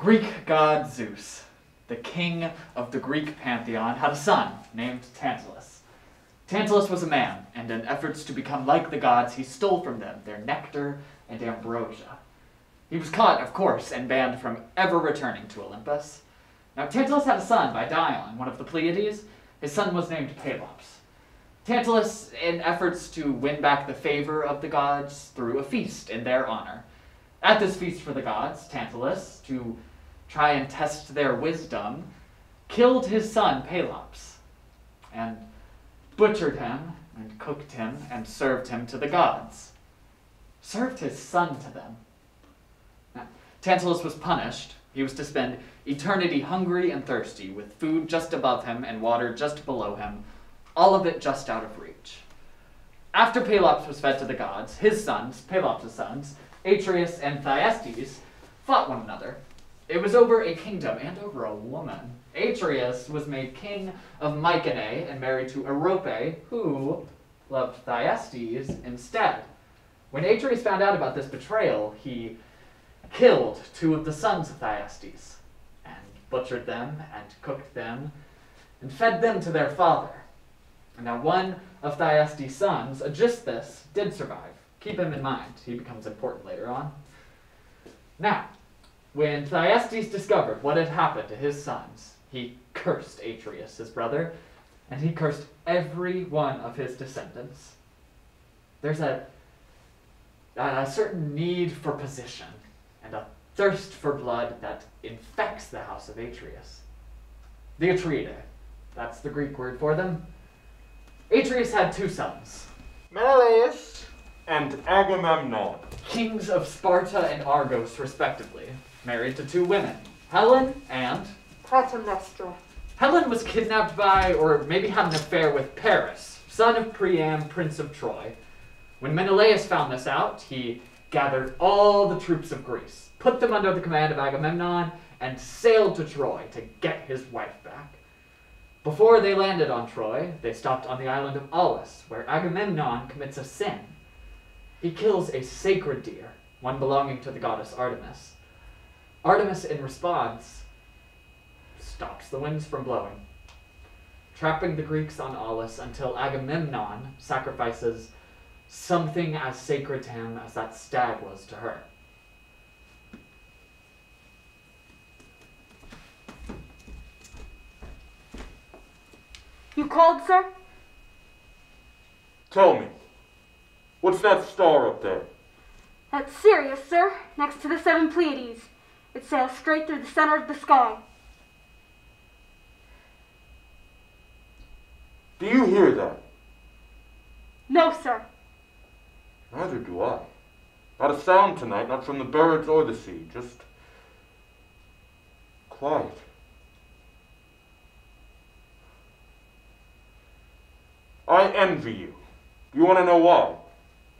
Greek god Zeus, the king of the Greek pantheon, had a son named Tantalus. Tantalus was a man, and in efforts to become like the gods, he stole from them their nectar and ambrosia. He was caught, of course, and banned from ever returning to Olympus. Now, Tantalus had a son by Dion, one of the Pleiades. His son was named Pelops. Tantalus, in efforts to win back the favor of the gods, threw a feast in their honor. At this feast for the gods, Tantalus, to try and test their wisdom, killed his son Pelops, and butchered him, and cooked him, and served him to the gods. Served his son to them. Now, Tantalus was punished. He was to spend eternity hungry and thirsty, with food just above him and water just below him, all of it just out of reach. After Pelops was fed to the gods, his sons, Pelops' sons, Atreus and Thyestes, fought one another. It was over a kingdom and over a woman. Atreus was made king of Mycenae and married to Erope, who loved Thyestes instead. When Atreus found out about this betrayal, he killed two of the sons of Thyestes, and butchered them, and cooked them, and fed them to their father. And now one of Thyestes' sons, Aegisthus, did survive. Keep him in mind. He becomes important later on. Now, when Thyestes discovered what had happened to his sons, he cursed Atreus, his brother, and he cursed every one of his descendants. There's a certain need for position and a thirst for blood that infects the house of Atreus. The Atreidae, that's the Greek word for them. Atreus had two sons, Menelaus and Agamemnon, kings of Sparta and Argos, respectively, married to two women, Helen and Clytemnestra. Helen was kidnapped by, or maybe had an affair with, Paris, son of Priam, prince of Troy. When Menelaus found this out, he gathered all the troops of Greece, put them under the command of Agamemnon, and sailed to Troy to get his wife back. Before they landed on Troy, they stopped on the island of Aulis, where Agamemnon commits a sin. He kills a sacred deer, one belonging to the goddess Artemis. Artemis, in response, stops the winds from blowing, trapping the Greeks on Aulis until Agamemnon sacrifices something as sacred to him as that stag was to her. You called, sir? Tell me, what's that star up there? That's Sirius, sir, next to the 7 Pleiades. It sails straight through the center of the sky. Do you hear that? No, sir. Neither do I. Not a sound tonight, not from the birds or the sea, just quiet. I envy you. You want to know why?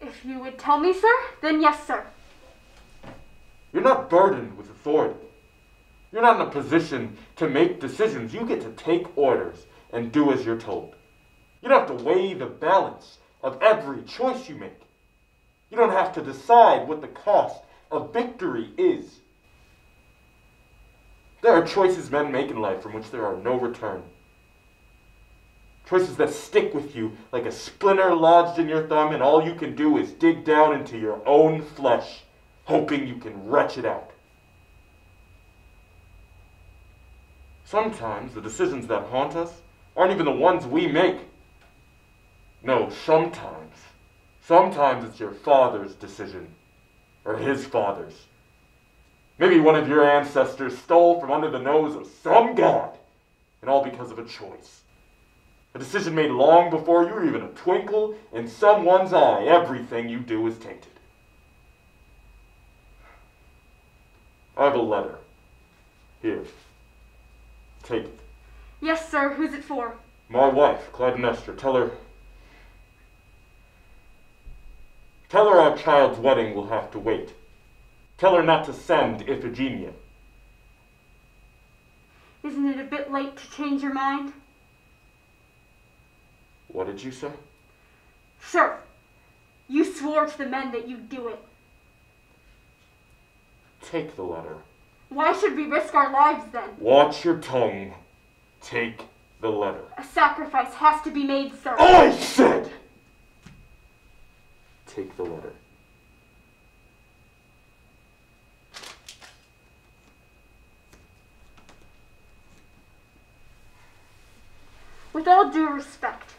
If you would tell me, sir, then yes, sir. You're not burdened with authority. You're not in a position to make decisions. You get to take orders and do as you're told. You don't have to weigh the balance of every choice you make. You don't have to decide what the cost of victory is. There are choices men make in life from which there are no return. Choices that stick with you like a splinter lodged in your thumb, and all you can do is dig down into your own flesh, hoping you can wrench it out. Sometimes the decisions that haunt us aren't even the ones we make. No, sometimes it's your father's decision, or his father's. Maybe one of your ancestors stole from under the nose of some god, and all because of a choice. A decision made long before you were even a twinkle in someone's eye. Everything you do is tainted. I have a letter. Here. Take it. Yes, sir. Who's it for? My wife, Clytemnestra. Tell her our child's wedding will have to wait. Tell her not to send Iphigenia. Isn't it a bit late to change your mind? What did you say? Sir, you swore to the men that you'd do it. Take the letter. Why should we risk our lives then? Watch your tongue. Take the letter. A sacrifice has to be made, sir. I said! Take the letter. With all due respect,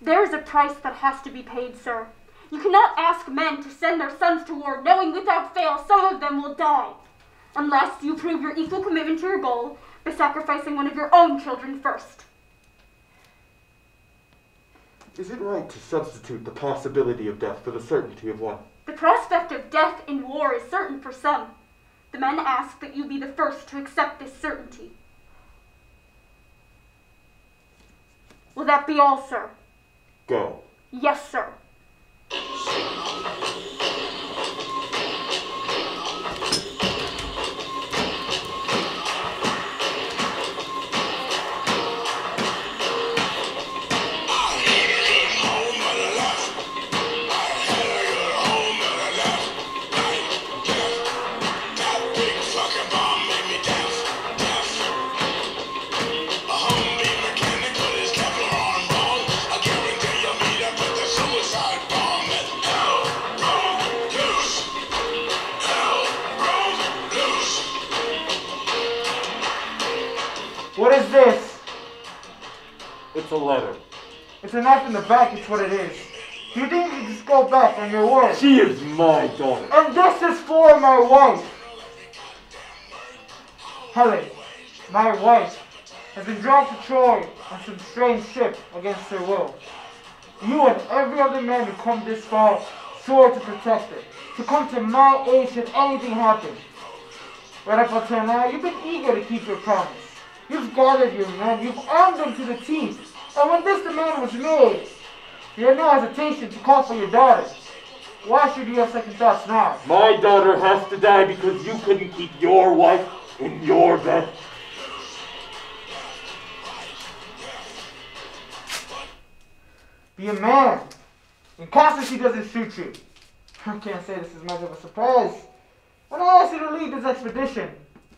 there is a price that has to be paid, sir. You cannot ask men to send their sons to war knowing without fail some of them will die, unless you prove your equal commitment to your goal by sacrificing one of your own children first. Is it right to substitute the possibility of death for the certainty of one? The prospect of death in war is certain for some. The men ask that you be the first to accept this certainty. Will that be all, sir? Go. Yes, sir. What is this? It's a letter. It's a knife in the back, it's what it is. Do you think you can just go back on your word? She is my daughter. And this is for my wife. Helen, my wife, has been dragged to Troy on some strange ship against her will. You and every other man who come this far swore to protect her, to come to my aid should anything happen. Right up until now, you've been eager to keep your promise. You've gathered your men, you've armed them to the teeth, and when this demand was made, you had no hesitation to call for your daughter. Why should you have second thoughts now? My daughter has to die because you couldn't keep your wife in your bed. Be a man. Incapacity doesn't suit you. I can't say this is much of a surprise. When I asked you to lead this expedition,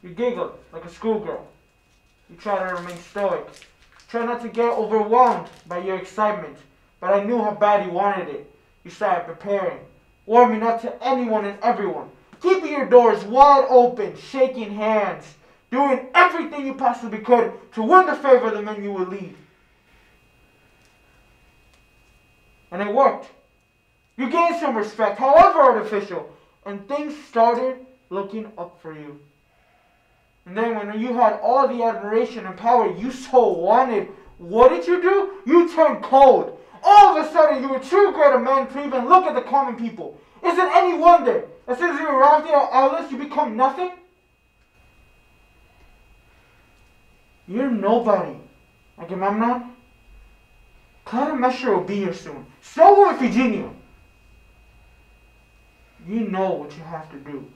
you giggled like a schoolgirl. You try to remain stoic. Try not to get overwhelmed by your excitement. But I knew how bad you wanted it. You started preparing, warming up to anyone and everyone, keeping your doors wide open, shaking hands, doing everything you possibly could to win the favor of the men you would lead. And it worked. You gained some respect, however artificial, and things started looking up for you. And then when you had all the admiration and power you so wanted, what did you do? You turned cold. All of a sudden, you were too great a man to even look at the common people. Is it any wonder, as soon as you arrive there at Aulis, you become nothing? You're nobody, Agamemnon. Clytemnestra will be here soon. So will Iphigenia. You know what you have to do.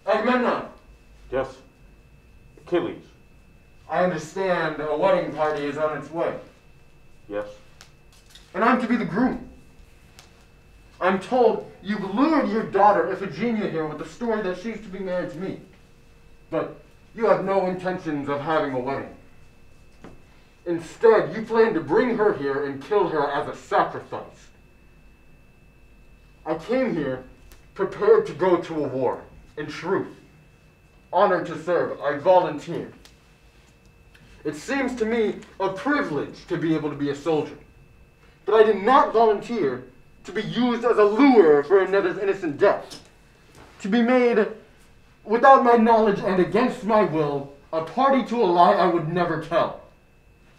Agamemnon, Yes. Achilles. I understand a wedding party is on its way, Yes. and I'm to be the groom. I'm told you've lured your daughter Iphigenia here with the story that she's to be married to me, but you have no intentions of having a wedding. Instead, you plan to bring her here and kill her as a sacrifice. I came here prepared to go to a war. In truth, honored to serve, I volunteered. It seems to me a privilege to be able to be a soldier. But I did not volunteer to be used as a lure for another's innocent death. To be made, without my knowledge and against my will, a party to a lie I would never tell.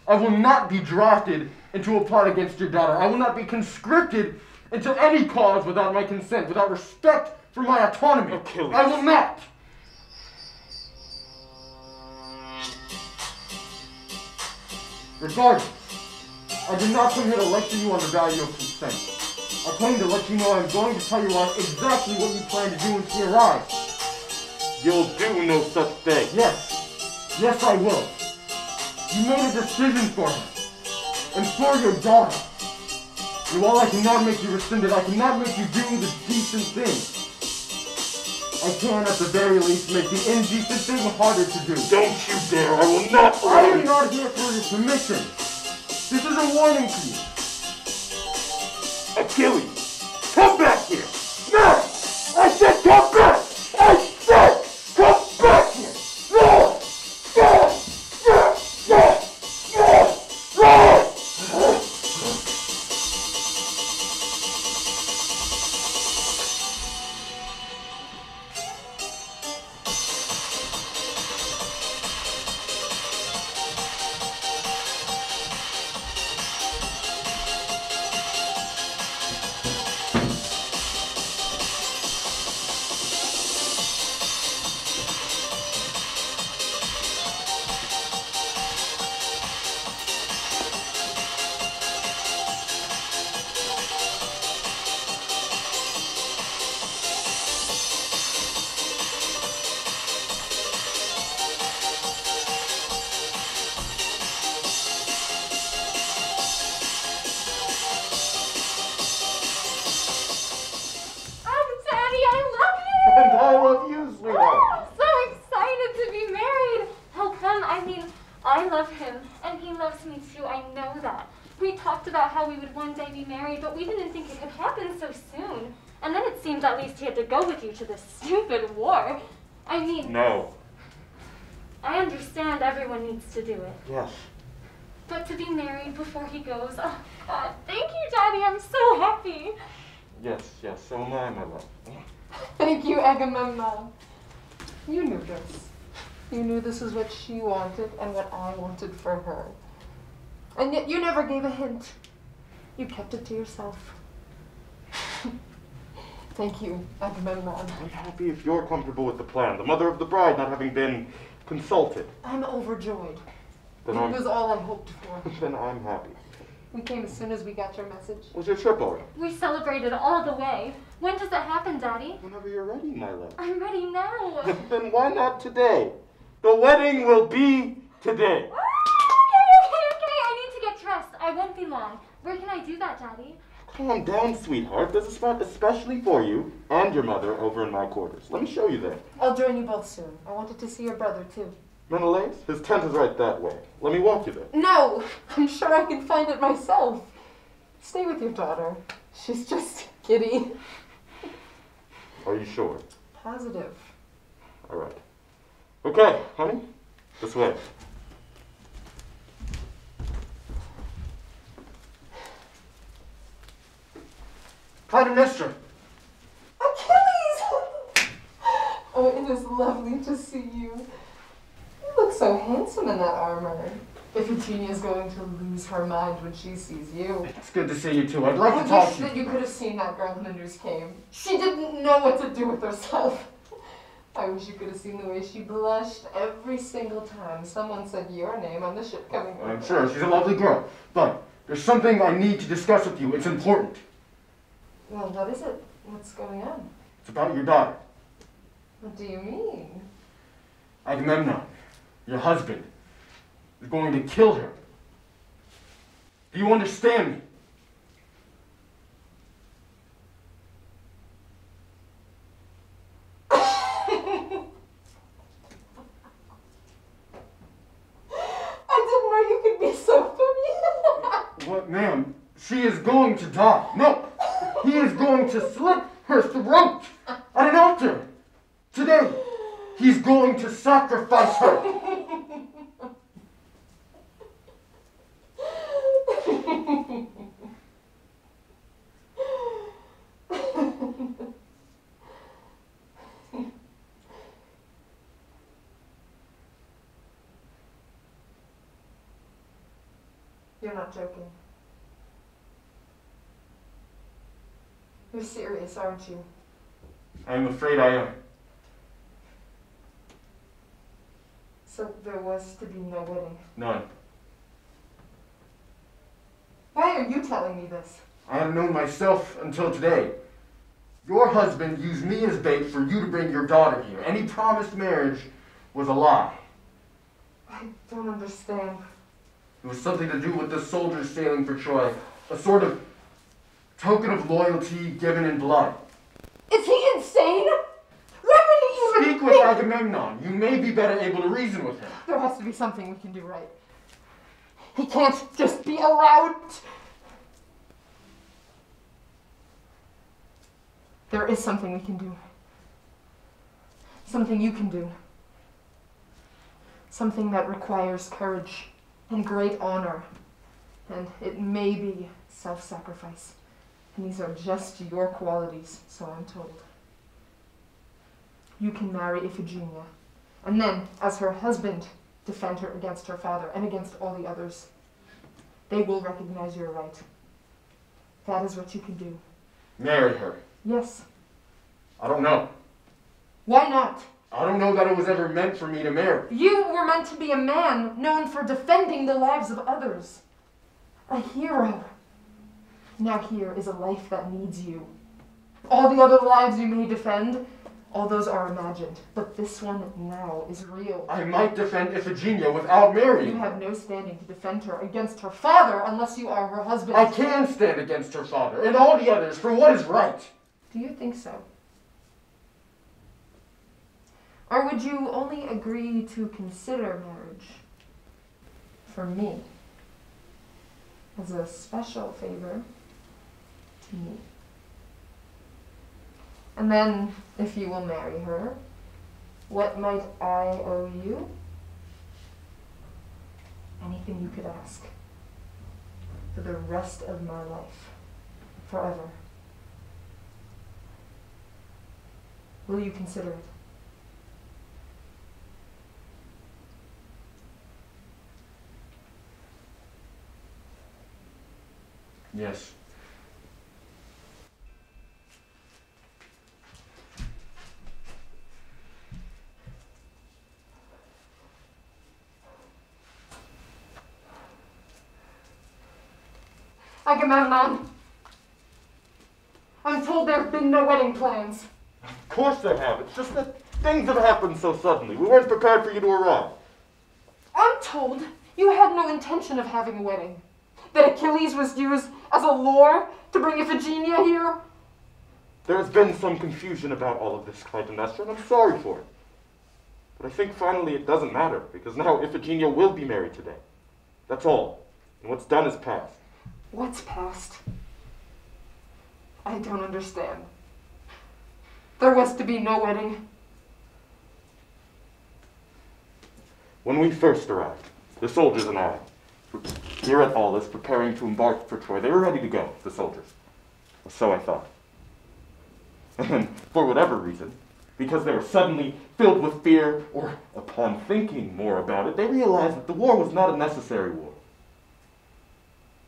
I will not be drafted into a plot against your daughter. I will not be conscripted into any cause without my consent, without respect for my autonomy. Achilles. I will not. Regardless, I did not come here to lecture you on the value of consent. I came to let you know I'm going to tell you exactly what you plan to do when she arrives. You'll do no such thing. Yes. Yes, I will. You made a decision for her. And for your daughter. And while I cannot make you rescind it, I cannot make you do the decent thing. I can, at the very least, make the indecent thing harder to do. Don't you dare! I will not I allow am you! not here for your permission. This is a warning to you. Achilles, come back here! No! I said come back! I said come back here! No! No! No! No! No! No! To this stupid war. I mean... No. I understand everyone needs to do it. Yes. But to be married before he goes, oh God, thank you, Daddy, I'm so happy. Yes, so am I, my love. Thank you, Agamemnon. You knew this. You knew this is what she wanted and what I wanted for her. And yet you never gave a hint. You kept it to yourself. Thank you, Agamemnon. I'm happy if you're comfortable with the plan, the mother of the bride not having been consulted. I'm overjoyed. Then it was all I hoped for. Then I'm happy. We came as soon as we got your message. Was your trip over? We celebrated all the way. When does it happen, Daddy? Whenever you're ready, my love. I'm ready now. Then why not today? The wedding will be today. Okay. I need to get dressed. I won't be long. Where can I do that, Daddy? Calm down, sweetheart. There's a spot especially for you and your mother over in my quarters. Let me show you there. I'll join you both soon. I wanted to see your brother, too. Menelaus? His tent is right that way. Let me walk you there. No! I'm sure I can find it myself. Stay with your daughter. She's just giddy. Are you sure? Positive. All right. Okay, honey. This way. Clytemnestra! Achilles! Oh, it is lovely to see you. You look so handsome in that armor. Iphigenia is going to lose her mind when she sees you. It's good to see you too. I'd like I to talk wish to you. that you could have seen that girl when the news came. She didn't know what to do with herself. I wish you could have seen the way she blushed every single time someone said your name on the ship coming over. I'm sure she's a lovely girl, but there's something I need to discuss with you. It's important. Well, what is it? What's going on? It's about your daughter. What do you mean? Agamemnon, your husband, is going to kill her. Do you understand me? I didn't know you could be so funny. What, ma'am? She is going to die. No, he is going to slit her throat at an altar. Today, he's going to sacrifice her. You're not joking. You're serious, aren't you? I'm afraid I am. So there was to be no wedding. None. Why are you telling me this? I have known myself until today. Your husband used me as bait for you to bring your daughter here. Any promised marriage was a lie. I don't understand. It was something to do with the soldiers sailing for Troy. A sort of Token of loyalty given in blood. Is he insane? Why would he even Speak with Agamemnon. You may be better able to reason with him. There has to be something we can do right. He can't just be allowed. There is something we can do. Something you can do. Something that requires courage and great honor. And it may be self-sacrifice. And these are just your qualities, so I'm told. You can marry Iphigenia, and then, as her husband, defend her against her father and against all the others. They will recognize your right. That is what you can do. Marry her. Yes. I don't know. Why not? I don't know that it was ever meant for me to marry. You were meant to be a man known for defending the lives of others. A hero. Now here is a life that needs you. All the other lives you may defend, all those are imagined. But this one now is real. I might defend Iphigenia without marrying. You have no standing to defend her against her father unless you are her husband. I can stand against her father and all the others for what is right. Do you think so? Or would you only agree to consider marriage for me as a special favor to me? And then, if you will marry her, what might I owe you? Anything you could ask. For the rest of my life. Forever. Will you consider it? Yes. Agamemnon, I'm told there have been no wedding plans. Of course there have. It's just that things have happened so suddenly. We weren't prepared for you to arrive. I'm told you had no intention of having a wedding. That Achilles was used as a lure to bring Iphigenia here. There has been some confusion about all of this, Clytemnestra, and I'm sorry for it. But I think finally it doesn't matter, because now Iphigenia will be married today. That's all. And what's done is past. What's past? I don't understand. There was to be no wedding. When we first arrived, the soldiers and I, here at Aulis, preparing to embark for Troy, they were ready to go, the soldiers. Or so I thought. And then, for whatever reason, because they were suddenly filled with fear, or upon thinking more about it, they realized that the war was not a necessary war.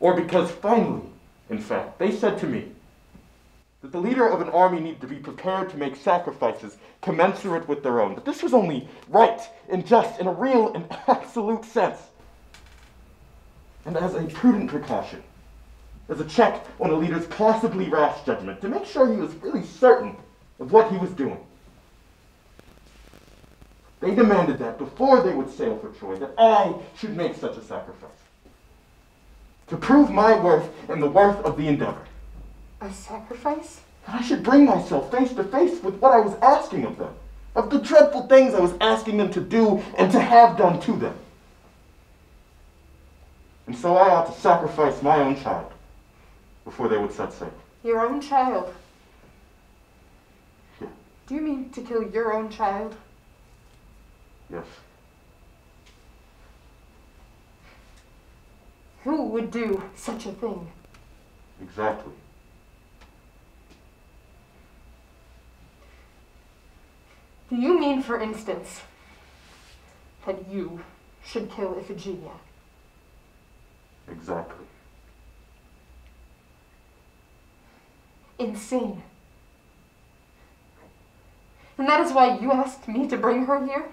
Or because finally, in fact, they said to me that the leader of an army needed to be prepared to make sacrifices commensurate with their own, that this was only right and just in a real and absolute sense. And as a prudent precaution, as a check on a leader's possibly rash judgment, to make sure he was really certain of what he was doing, they demanded that before they would sail for Troy, that I should make such a sacrifice. To prove my worth and the worth of the endeavor. A sacrifice? That I should bring myself face to face with what I was asking of them, of the dreadful things I was asking them to do and to have done to them. And so I ought to sacrifice my own child before they would set sail. Your own child? Yeah. Do you mean to kill your own child? Yes. Who would do such a thing? Exactly. Do you mean, for instance, that you should kill Iphigenia? Exactly. Insane. And that is why you asked me to bring her here?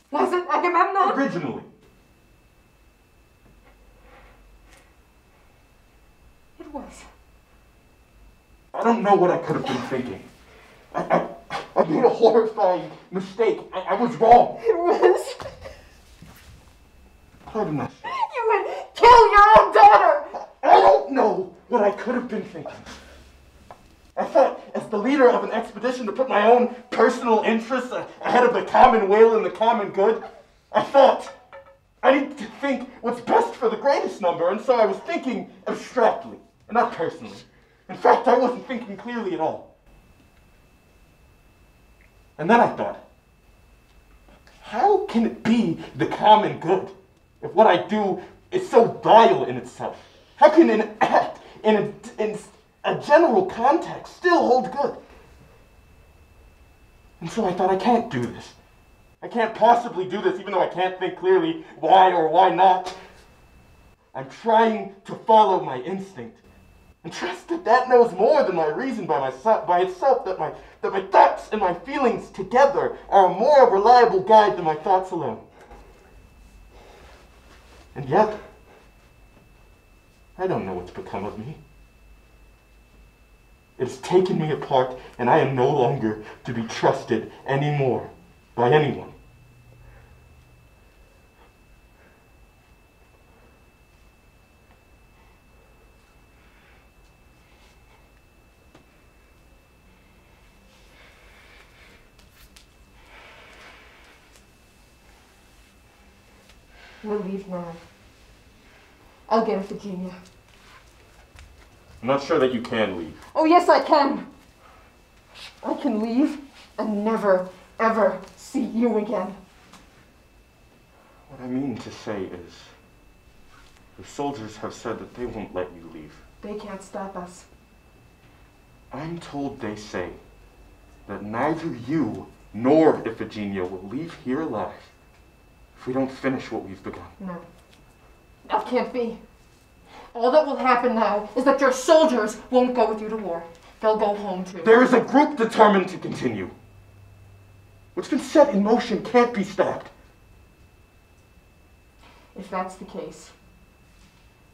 Was it Agamemnon? Originally. It was. I don't know what I could have been thinking. I made a horrifying mistake. I was wrong. It was. Clytemnestra. You would kill your own daughter! I don't what I could have been thinking. I thought, as the leader of an expedition to put my own personal interests ahead of the common weal and the common good, I thought I need to think what's best for the greatest number, and so I was thinking abstractly, and not personally. In fact, I wasn't thinking clearly at all. And then I thought, how can it be the common good if what I do is so vile in itself? How can an act in a general context still hold good? And so I thought, I can't do this. I can't possibly do this, even though I can't think clearly why or why not. I'm trying to follow my instinct and trust that that knows more than my reason by itself, that my thoughts and my feelings together are a more reliable guide than my thoughts alone. And yet, I don't know what's become of me. It's taken me apart, and I am no longer to be trusted anymore by anyone. We'll leave now. I'll get Iphigenia. I'm not sure that you can leave. Oh, yes, I can. I can leave and never, ever see you again. What I mean to say is, the soldiers have said that they won't let you leave. They can't stop us. I'm told they say that neither you nor Iphigenia will leave here alive if we don't finish what we've begun. No. That can't be. All that will happen now is that your soldiers won't go with you to war. They'll go home too. There is a group determined to continue. What's been set in motion can't be stopped. If that's the case,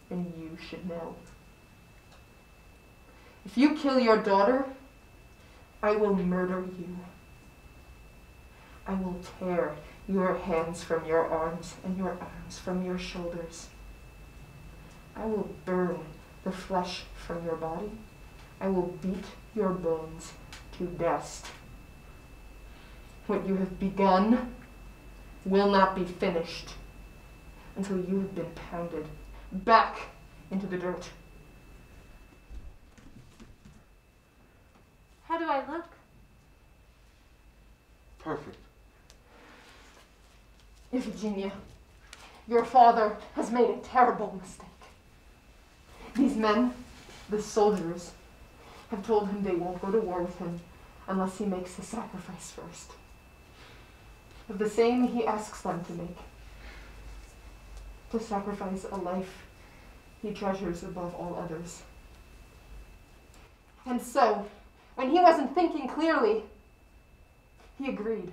then you should know. If you kill your daughter, I will murder you. I will tear your hands from your arms and your arms from your shoulders. I will burn the flesh from your body. I will beat your bones to dust. What you have begun will not be finished until you have been pounded back into the dirt. How do I look? Perfect. Iphigenia, your father has made a terrible mistake. These men, the soldiers, have told him they won't go to war with him unless he makes the sacrifice first. Of the same he asks them to make. To sacrifice a life he treasures above all others. And so, when he wasn't thinking clearly, he agreed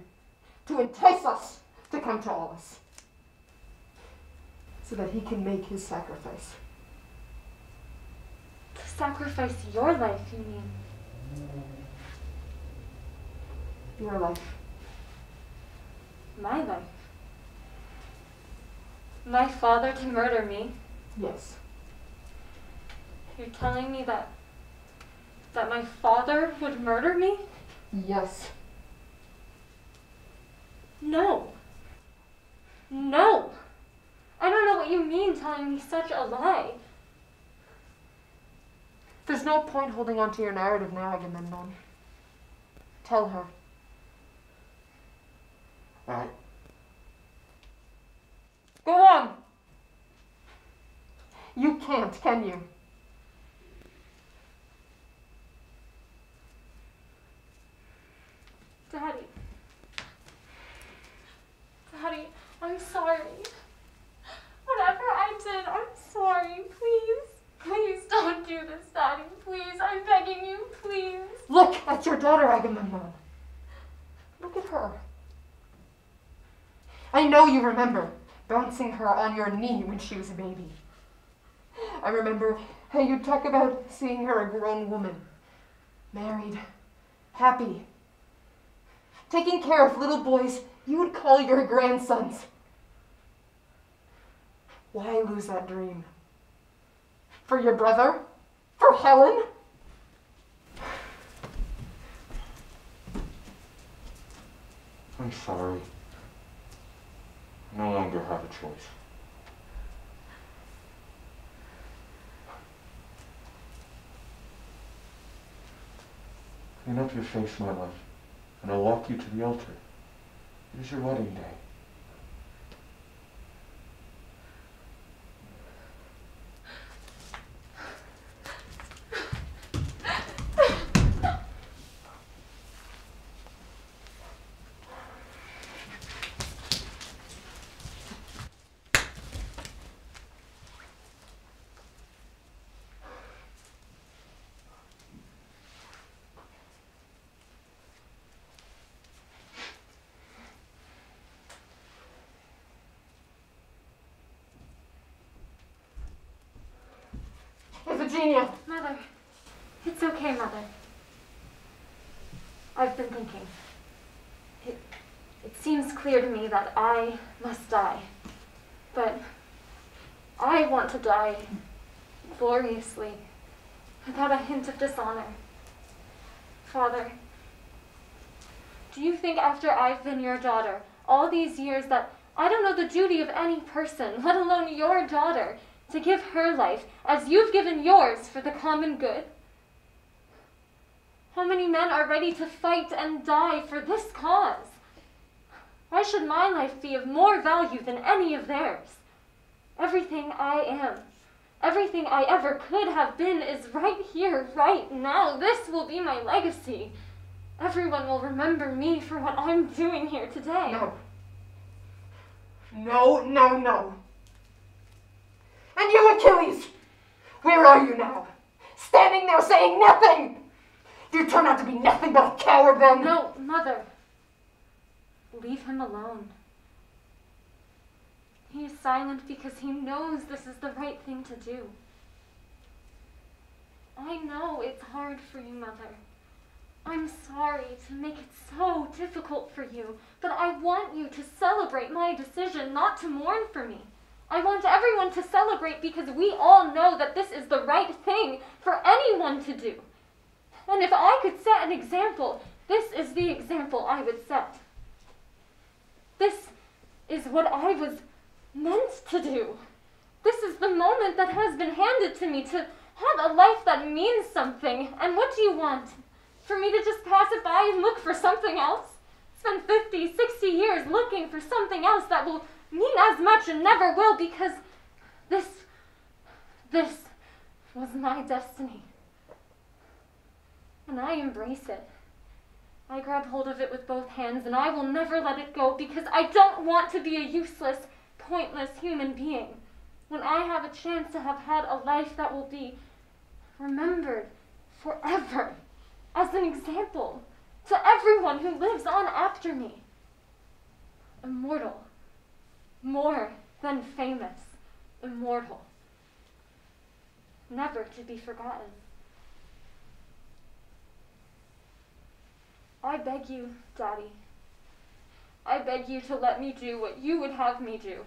to entice us to come to Aulis, so that he can make his sacrifice. To sacrifice your life, you mean? Your life. My life? My father to murder me? Yes. You're telling me that my father would murder me? Yes. No. No. I don't know what you mean telling me such a lie. There's no point holding on to your narrative now, Agamemnon. Tell her. Go on! You can't, can you? Daddy, I'm sorry. Whatever I did, I'm sorry. Please don't do this, Daddy. Please, I'm begging you, please. Look at your daughter, Agamemnon. Look at her. I know you remember bouncing her on your knee when she was a baby. I remember how you talk about seeing her a grown woman, married, happy, taking care of little boys you would call your grandsons. Why lose that dream? For your brother? For Helen? I'm sorry. I no longer have a choice. Clean up your face, my love, and I'll walk you to the altar. It is your wedding day. Iphigenia! Mother, it's okay, Mother. I've been thinking. It seems clear to me that I must die. But I want to die gloriously, without a hint of dishonor. Father, do you think after I've been your daughter all these years that I don't know the duty of any person, let alone your daughter, to give her life as you've given yours for the common good? How many men are ready to fight and die for this cause? Why should my life be of more value than any of theirs? Everything I am, everything I ever could have been is right here, right now. This will be my legacy. Everyone will remember me for what I'm doing here today. No. No, no, no. And you, Achilles, where are you now? Standing there saying nothing! You turn out to be nothing but a coward then? No, Mother. Leave him alone. He is silent because he knows this is the right thing to do. I know it's hard for you, Mother. I'm sorry to make it so difficult for you, but I want you to celebrate my decision not to mourn for me. I want everyone to celebrate because we all know that this is the right thing for anyone to do. And if I could set an example, this is the example I would set. This is what I was meant to do. This is the moment that has been handed to me to have a life that means something. And what do you want? For me to just pass it by and look for something else? Spend 50, 60 years looking for something else that will mean as much and never will, because this was my destiny. And I embrace it. I grab hold of it with both hands, and I will never let it go, because I don't want to be a useless, pointless human being when I have a chance to have had a life that will be remembered forever as an example to everyone who lives on after me. Immortal. More than famous. Immortal. Never to be forgotten. I beg you, Daddy. I beg you to let me do what you would have me do.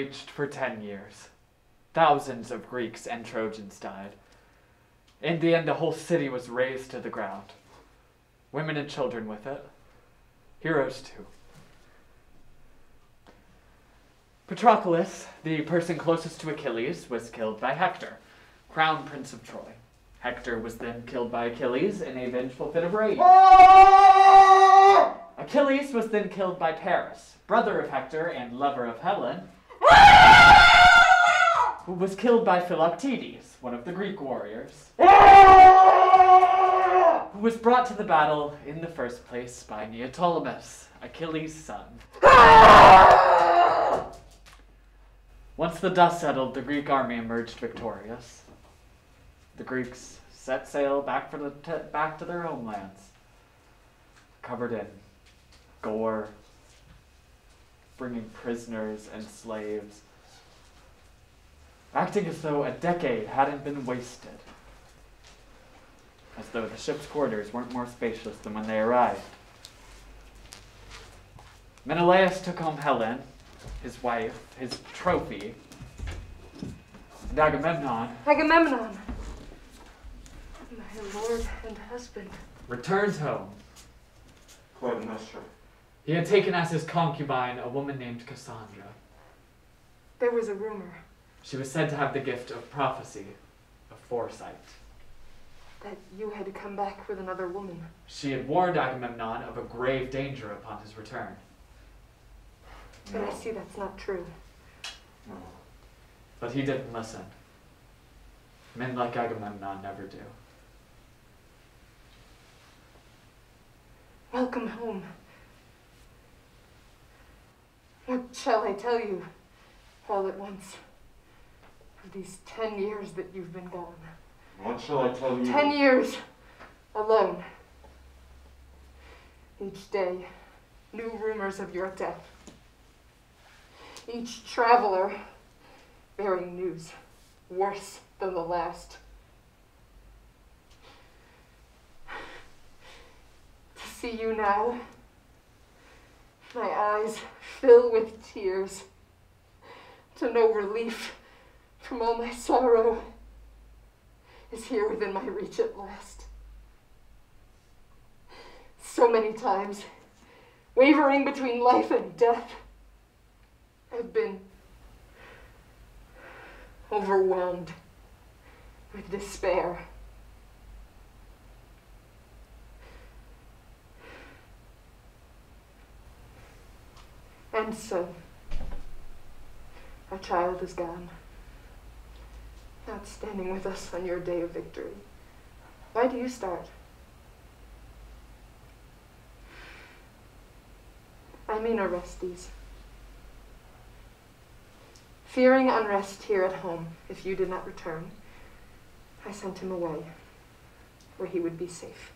raged for 10 years. Thousands of Greeks and Trojans died. In the end, the whole city was razed to the ground. Women and children with it. Heroes too. Patroclus, the person closest to Achilles, was killed by Hector, crown prince of Troy. Hector was then killed by Achilles in a vengeful fit of rage. Achilles was then killed by Paris, brother of Hector and lover of Helen, who was killed by Philoctetes, one of the Greek warriors, who was brought to the battle in the first place by Neoptolemus, Achilles' son. Once the dust settled, the Greek army emerged victorious. The Greeks set sail back to their homelands, covered in gore, bringing prisoners and slaves, acting as though a decade hadn't been wasted, as though the ship's quarters weren't more spacious than when they arrived. Menelaus took home Helen, his wife, his trophy, and Agamemnon, my lord and husband, returned home. Clytemnestra. He had taken as his concubine a woman named Cassandra. There was a rumor She was said to have the gift of prophecy, of foresight. that you had come back with another woman. She had warned Agamemnon of a grave danger upon his return. But I see that's not true. No. But he didn't listen. Men like Agamemnon never do. Welcome home. What shall I tell you all at once of these 10 years that you've been gone? What shall I tell you? 10 years alone. Each day, new rumors of your death. Each traveler bearing news worse than the last. To see you now, my eyes fill with tears. To know relief from all my sorrow is here within my reach at last. So many times, wavering between life and death, I've been overwhelmed with despair. And so, our child is gone, not standing with us on your day of victory. Why do you start? I mean Orestes. Fearing unrest here at home if you did not return, I sent him away, where he would be safe.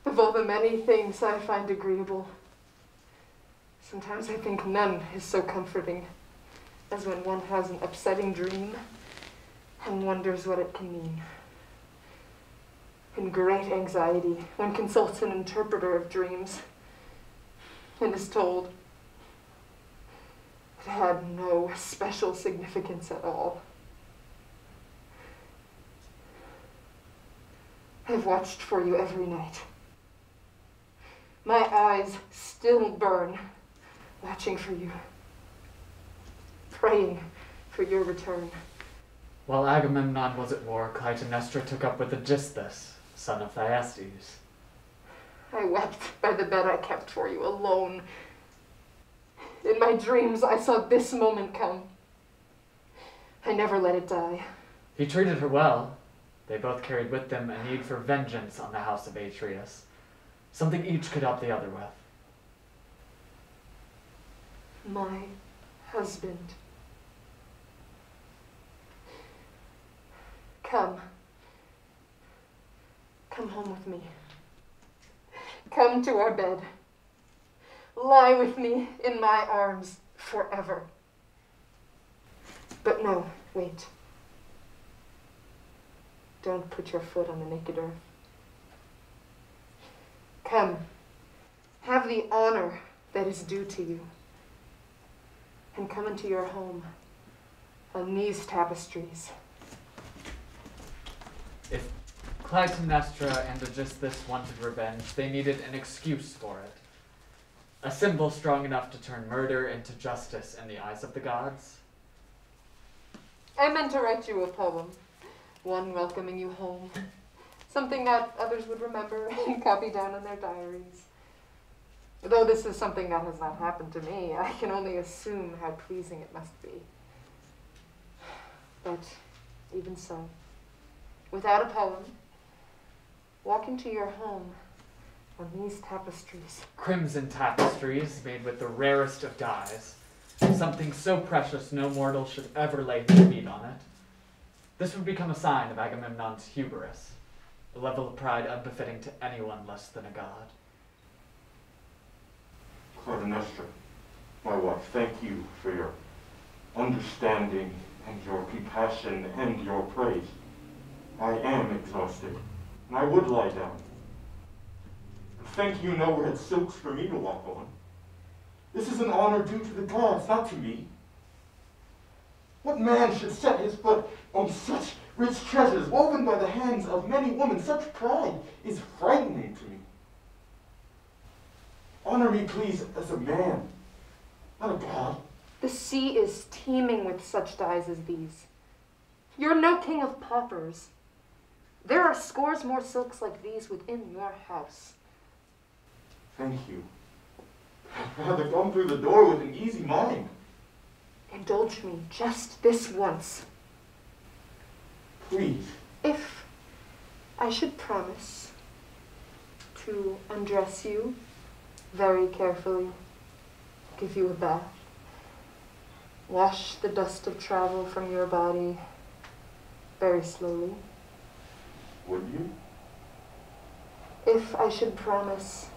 Of all the many things I find agreeable, sometimes I think none is so comforting as when one has an upsetting dream and wonders what it can mean. In great anxiety, one consults an interpreter of dreams and is told it had no special significance at all. I've watched for you every night. My eyes still burn, watching for you, praying for your return. While Agamemnon was at war, Clytemnestra took up with Aegisthus, son of Thyestes. I wept by the bed I kept for you, alone. In my dreams, I saw this moment come. I never let it die. He treated her well. They both carried with them a need for vengeance on the house of Atreus, something each could help the other with. My husband. Come. Come home with me. Come to our bed. Lie with me in my arms forever. But no, wait. Don't put your foot on the naked earth. Come have the honor that is due to you, and come into your home on these tapestries. If Clytemnestra and Aegisthus wanted revenge, they needed an excuse for it. A symbol strong enough to turn murder into justice in the eyes of the gods. I meant to write you a poem, one welcoming you home, something that others would remember and copy down in their diaries. Though this is something that has not happened to me, I can only assume how pleasing it must be. But even so, without a poem, walk into your home on these tapestries. Crimson tapestries made with the rarest of dyes. Something so precious no mortal should ever lay his feet on it. This would become a sign of Agamemnon's hubris, a level of pride unbefitting to anyone less than a god. Clytemnestra, my wife, thank you for your understanding and your compassion and your praise. I am exhausted, and I would lie down. Thank you, no red silks for me to walk on. This is an honor due to the gods, not to me. What man should set his foot on such rich treasures woven by the hands of many women? Such pride is frightening to me. Honor me, please, as a man, not a god. The sea is teeming with such dyes as these. You're no king of paupers. There are scores more silks like these within your house. Thank you. I'd rather come through the door with an easy mind. Indulge me just this once. Please. If I should promise to undress you very carefully, give you a bath, wash the dust of travel from your body very slowly. Would you? If I should promise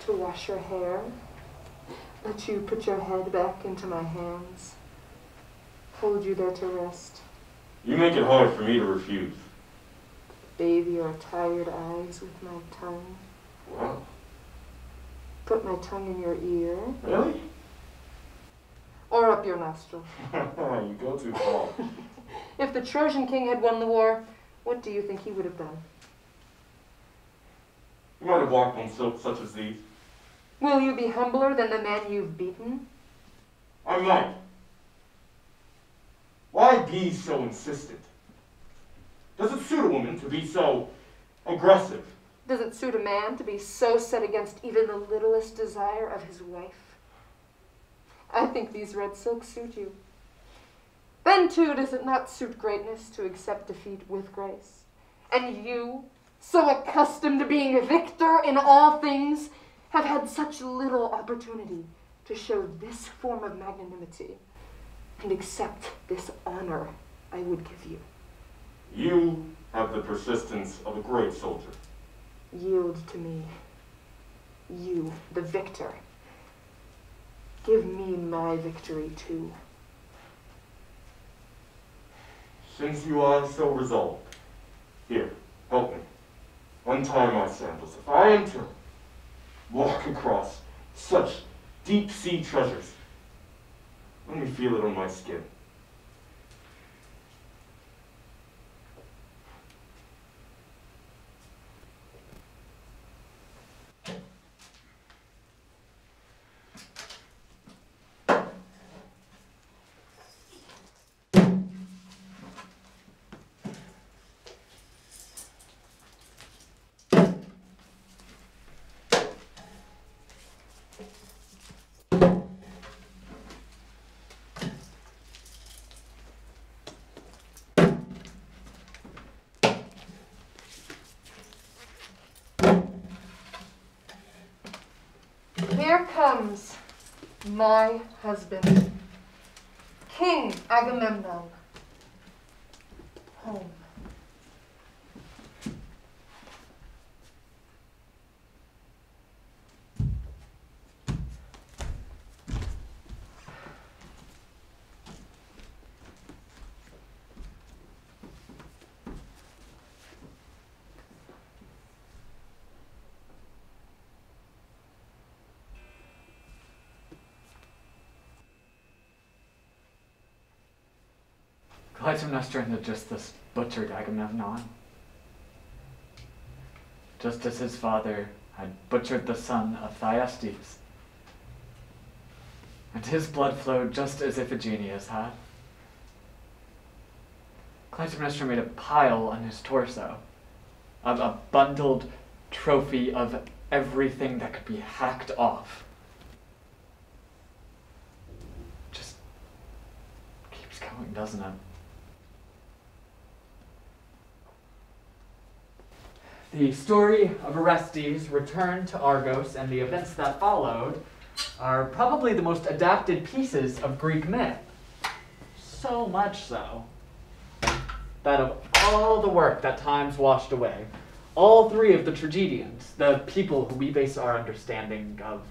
to wash your hair, let you put your head back into my hands, hold you there to rest, You make it hard for me to refuse. bathe your tired eyes with my tongue, Wow. put my tongue in your ear, Really? or up your nostril. You go too far. If the Trojan king had won the war, what do you think he would have done? You might have walked on silk such as these. Will you be humbler than the man you've beaten? I might. Why be so insistent? Does it suit a woman to be so aggressive? Does it suit a man to be so set against even the littlest desire of his wife? I think these red silks suit you. Then, too, does it not suit greatness to accept defeat with grace? And you, so accustomed to being a victor in all things, have had such little opportunity to show this form of magnanimity and accept this honor I would give you. You have the persistence of a great soldier. Yield to me. You, the victor. Give me my victory, too. Since you are so resolved, here, help me. Untie my sandals. If I am to walk across such deep-sea treasures, let me feel it on my skin. Here comes my husband, King Agamemnon, home. Clytemnestra had just thus butchered Agamemnon, just as his father had butchered the son of Thyestes. And his blood flowed just as Iphigenia's had. Clytemnestra made a pile on his torso, of a bundled trophy of everything that could be hacked off. Just keeps going, doesn't it? The story of Orestes' return to Argos and the events that followed are probably the most adapted pieces of Greek myth. So much so that of all the work that time's washed away, all three of the tragedians, the people who we base our understanding of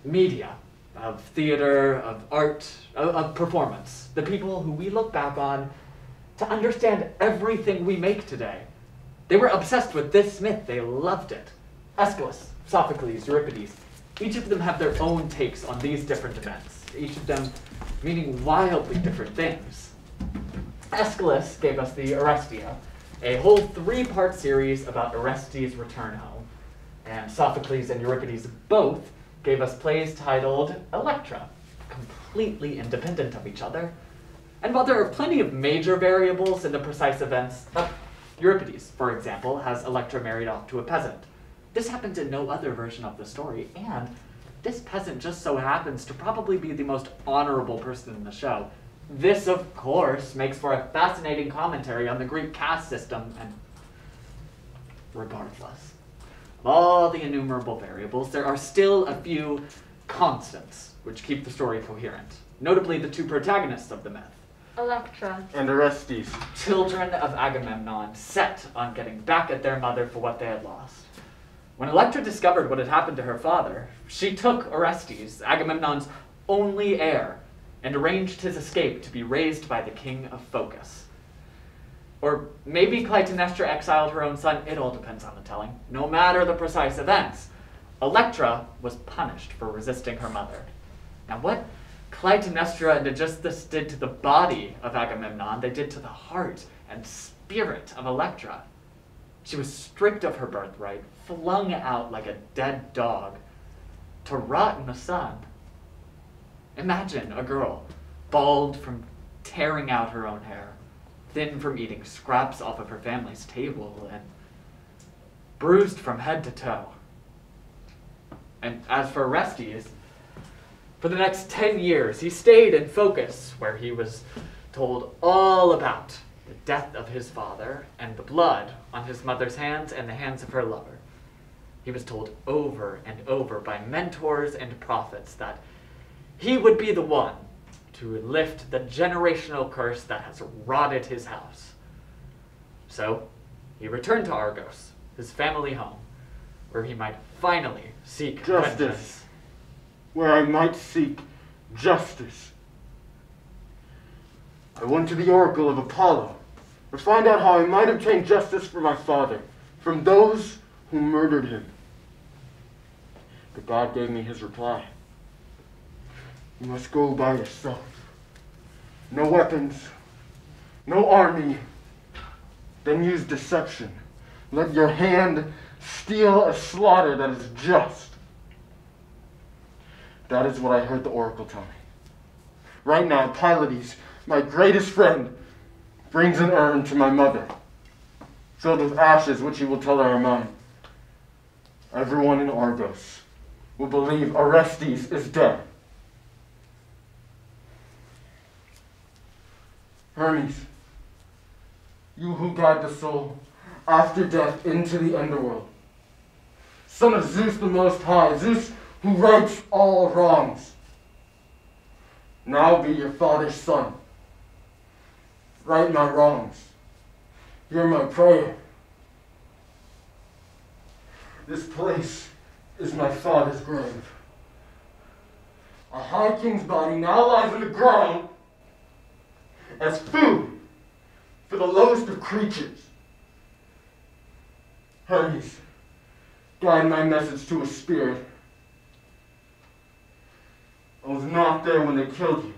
media, of theater, of art, of performance, the people who we look back on to understand everything we make today, they were obsessed with this myth. They loved it. Aeschylus, Sophocles, Euripides, each of them have their own takes on these different events, each of them meaning wildly different things. Aeschylus gave us the Orestia, a whole 3-part series about Orestes' return home, and Sophocles and Euripides both gave us plays titled Electra, completely independent of each other. And while there are plenty of major variables in the precise events, Euripides, for example, has Electra married off to a peasant. This happens in no other version of the story, and this peasant just so happens to probably be the most honorable person in the show. This, of course, makes for a fascinating commentary on the Greek caste system, and regardless of all the innumerable variables, there are still a few constants which keep the story coherent, notably the 2 protagonists of the myth. Electra. And Orestes. Children of Agamemnon, set on getting back at their mother for what they had lost. When Electra discovered what had happened to her father, she took Orestes, Agamemnon's only heir, and arranged his escape to be raised by the king of Phocis. Or maybe Clytemnestra exiled her own son, it all depends on the telling. No matter the precise events, Electra was punished for resisting her mother. Now what Clytemnestra and Aegisthus did to the body of Agamemnon, they did to the heart and spirit of Electra. She was stripped of her birthright, flung out like a dead dog, to rot in the sun. Imagine a girl, bald from tearing out her own hair, thin from eating scraps off of her family's table, and bruised from head to toe. And as for Orestes, for the next 10 years, he stayed in Phocis, where he was told all about the death of his father and the blood on his mother's hands and the hands of her lover. He was told over and over by mentors and prophets that he would be the one to lift the generational curse that has rotted his house. So he returned to Argos, his family home, where he might finally seek Justice. vengeance. Where I might seek justice. I went to the oracle of Apollo to find out how I might obtain justice for my father from those who murdered him. The god gave me his reply. You must go by yourself. No weapons, no army. Then use deception. Let your hand steal a slaughter that is just. That is what I heard the oracle tell me. Right now, Pylades, my greatest friend, brings an urn to my mother, filled with ashes which he will tell her are mine. Everyone in Argos will believe Orestes is dead. Hermes, you who guide the soul after death into the underworld, son of Zeus the Most High, Zeus who rights all wrongs, now be your father's son. Right my wrongs. Hear my prayer. This place is my father's grave. A high king's body now lies in the ground as food for the lowest of creatures. Hermes, guide my message to a spirit. I was not there when they killed you.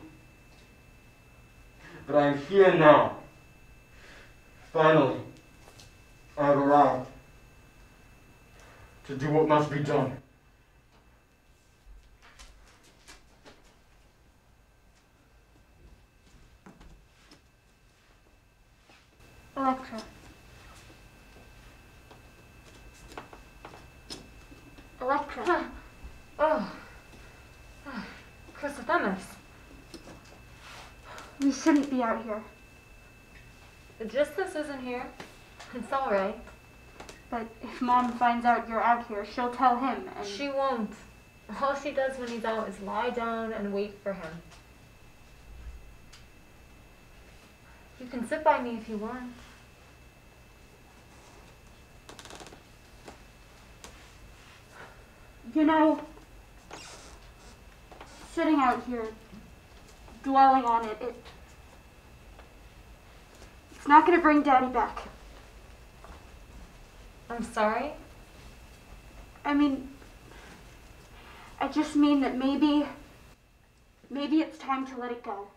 but I am here now. Finally, I have arrived to do what must be done. Electra. Electra. Oh. Chrysothemis. We shouldn't be out here. Aegisthus isn't here. It's all right. But if Mom finds out you're out here, she'll tell him and... She won't. All she does when he's out is lie down and wait for him. You can sit by me if you want. You know, sitting out here, dwelling on it, it's not going to bring Daddy back. I'm sorry? I mean, I just mean that maybe it's time to let it go.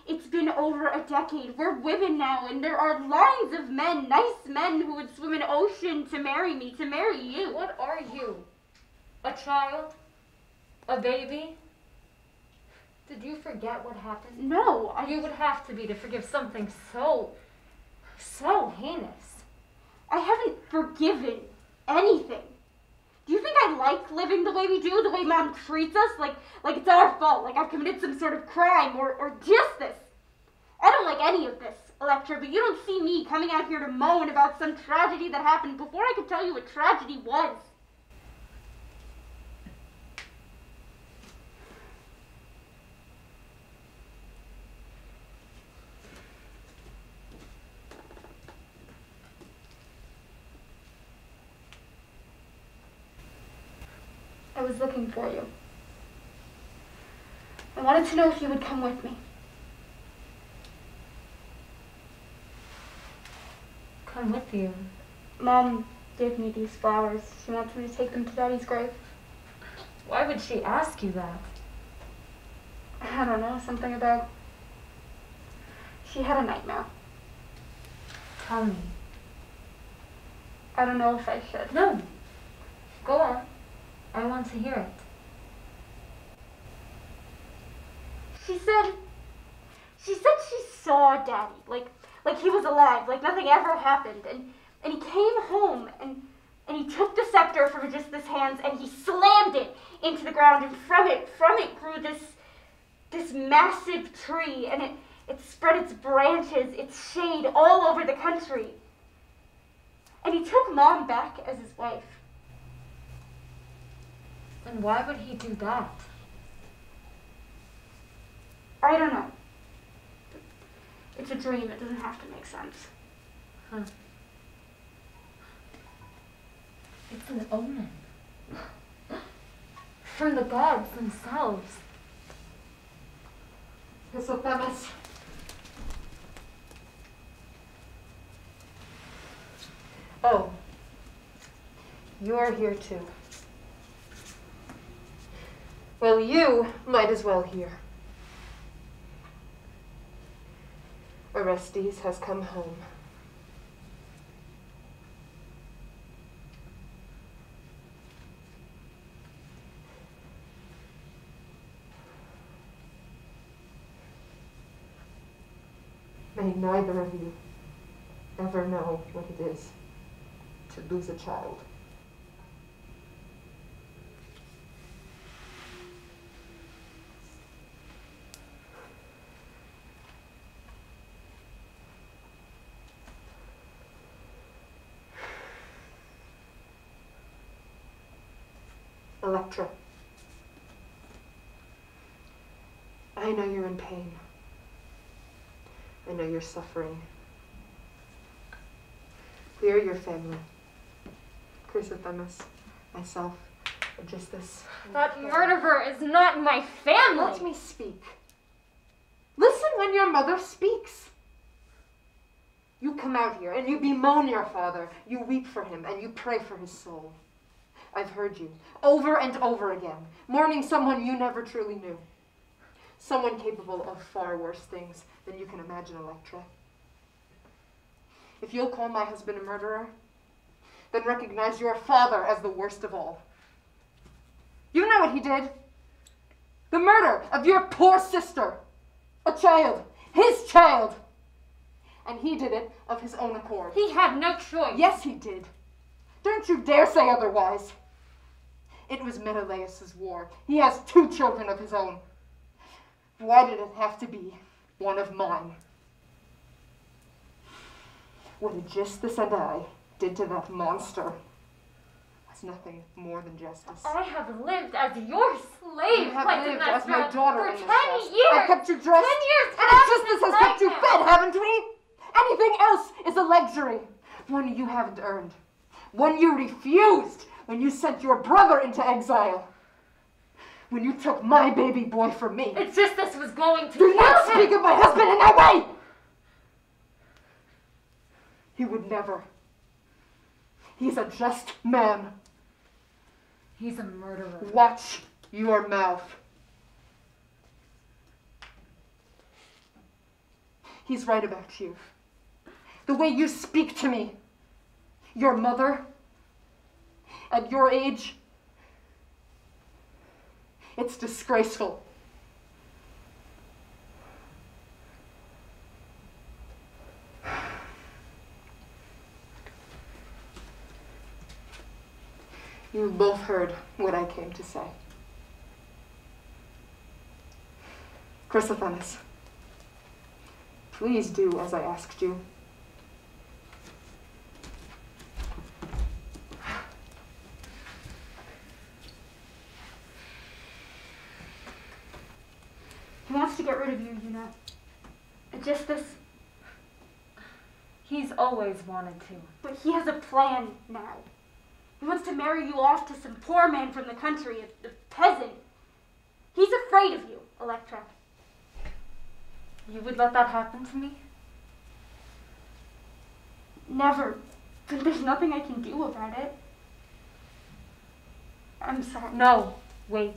It's been over a decade. We're women now, and there are lines of men, nice men, who would swim an ocean to marry me, to marry you. What are you? A child? A baby? Did you forget what happened? No, You would have to be to forgive something so heinous. I haven't forgiven anything. Do you think I like living the way we do, the way Mom treats us? Like it's our fault, like I've committed some sort of crime or just this. I don't like any of this, Electra, but you don't see me coming out here to moan about some tragedy that happened before I could tell you what tragedy was. I was looking for you. I wanted to know if you would come with me. Come with you. Mom gave me these flowers. She wants me to take them to Daddy's grave. Why would she ask you that? I don't know, something about... She had a nightmare. Tell me. I don't know if I should. No. Go on. I want to hear it. She said she saw Daddy, like he was alive, like nothing ever happened, and he came home and he took the scepter from Aegisthus' hands and he slammed it into the ground, and from it grew this massive tree, and it spread its branches, its shade all over the country. And he took Mom back as his wife. And why would he do that? I don't know. It's a dream. It doesn't have to make sense. Huh. It's an omen. From the gods themselves. Chrysothemis. Oh. You're here too. Well, you might as well hear. Orestes has come home. May neither of you ever know what it is to lose a child. Electra, I know you're in pain. I know you're suffering. We are your family. Chrysothemis, myself, Aegisthus. That murderer is not my family! Let me speak. Listen when your mother speaks. You come out here and you bemoan your father. You weep for him and you pray for his soul. I've heard you over and over again, mourning someone you never truly knew. Someone capable of far worse things than you can imagine, Electra. If you'll call my husband a murderer, then recognize your father as the worst of all. You know what he did? The murder of your poor sister. A child. His child. And he did it of his own accord. He had no choice. Yes, he did. Don't you dare say otherwise. It was Menelaus' war. He has 2 children of his own. Why did it have to be one of mine? What Aegisthus and I did to that monster was nothing more than justice. I have lived as your slave, You have lived as my daughter for in this 10 house. years. I've kept you dressed. 10 years. And Aegisthus has kept you fed, haven't we? Anything else is a luxury. One you haven't earned. One you refused when you sent your brother into exile. When you took my baby boy from me. Aegisthus was going to Do not kill speak him. of my husband in that way! He would never. He's a just man. He's a murderer. Watch your mouth. He's right about you. The way you speak to me. Your mother. At your age. It's disgraceful. You both heard what I came to say. Chrysothemis, please do as I asked you. He wants to get rid of you, you know. Aegisthus. He's always wanted to. But he has a plan now. He wants to marry you off to some poor man from the country, a peasant. He's afraid of you, Electra. You would let that happen to me? Never. But there's nothing I can do about it. I'm sorry. No, wait.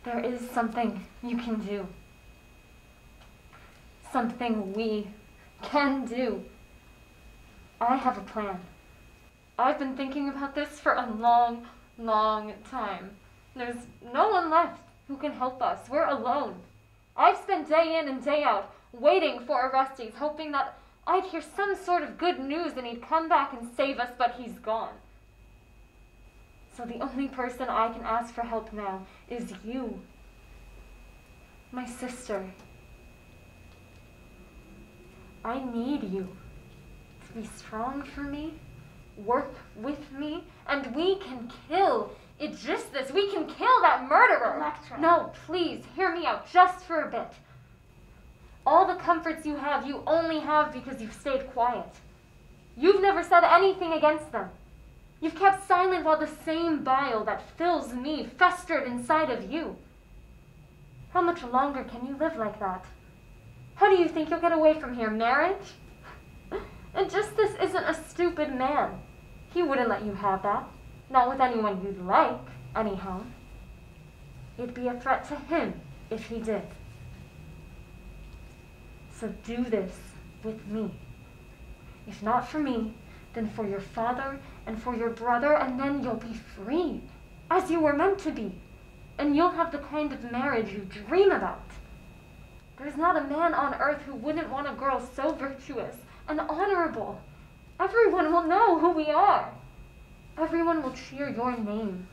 There is something you can do. Something we can do. I have a plan. I've been thinking about this for a long, long time. There's no one left who can help us. We're alone. I've spent day in and day out waiting for Orestes, hoping that I'd hear some sort of good news and he'd come back and save us, but he's gone. So the only person I can ask for help now is you. My sister. I need you to be strong for me, work with me, and we can kill Aegisthus. We can kill that murderer. Electra. No, please, hear me out just for a bit. All the comforts you have, you only have because you've stayed quiet. You've never said anything against them. You've kept silent while the same bile that fills me festered inside of you. How much longer can you live like that? How do you think you'll get away from here? Marriage? Aegisthus isn't a stupid man. He wouldn't let you have that. Not with anyone you'd like, anyhow. It'd be a threat to him if he did. So do this with me. If not for me, then for your father and for your brother, and then you'll be free, as you were meant to be. And you'll have the kind of marriage you dream about. There's not a man on earth who wouldn't want a girl so virtuous and honorable. Everyone will know who we are. Everyone will cheer your name.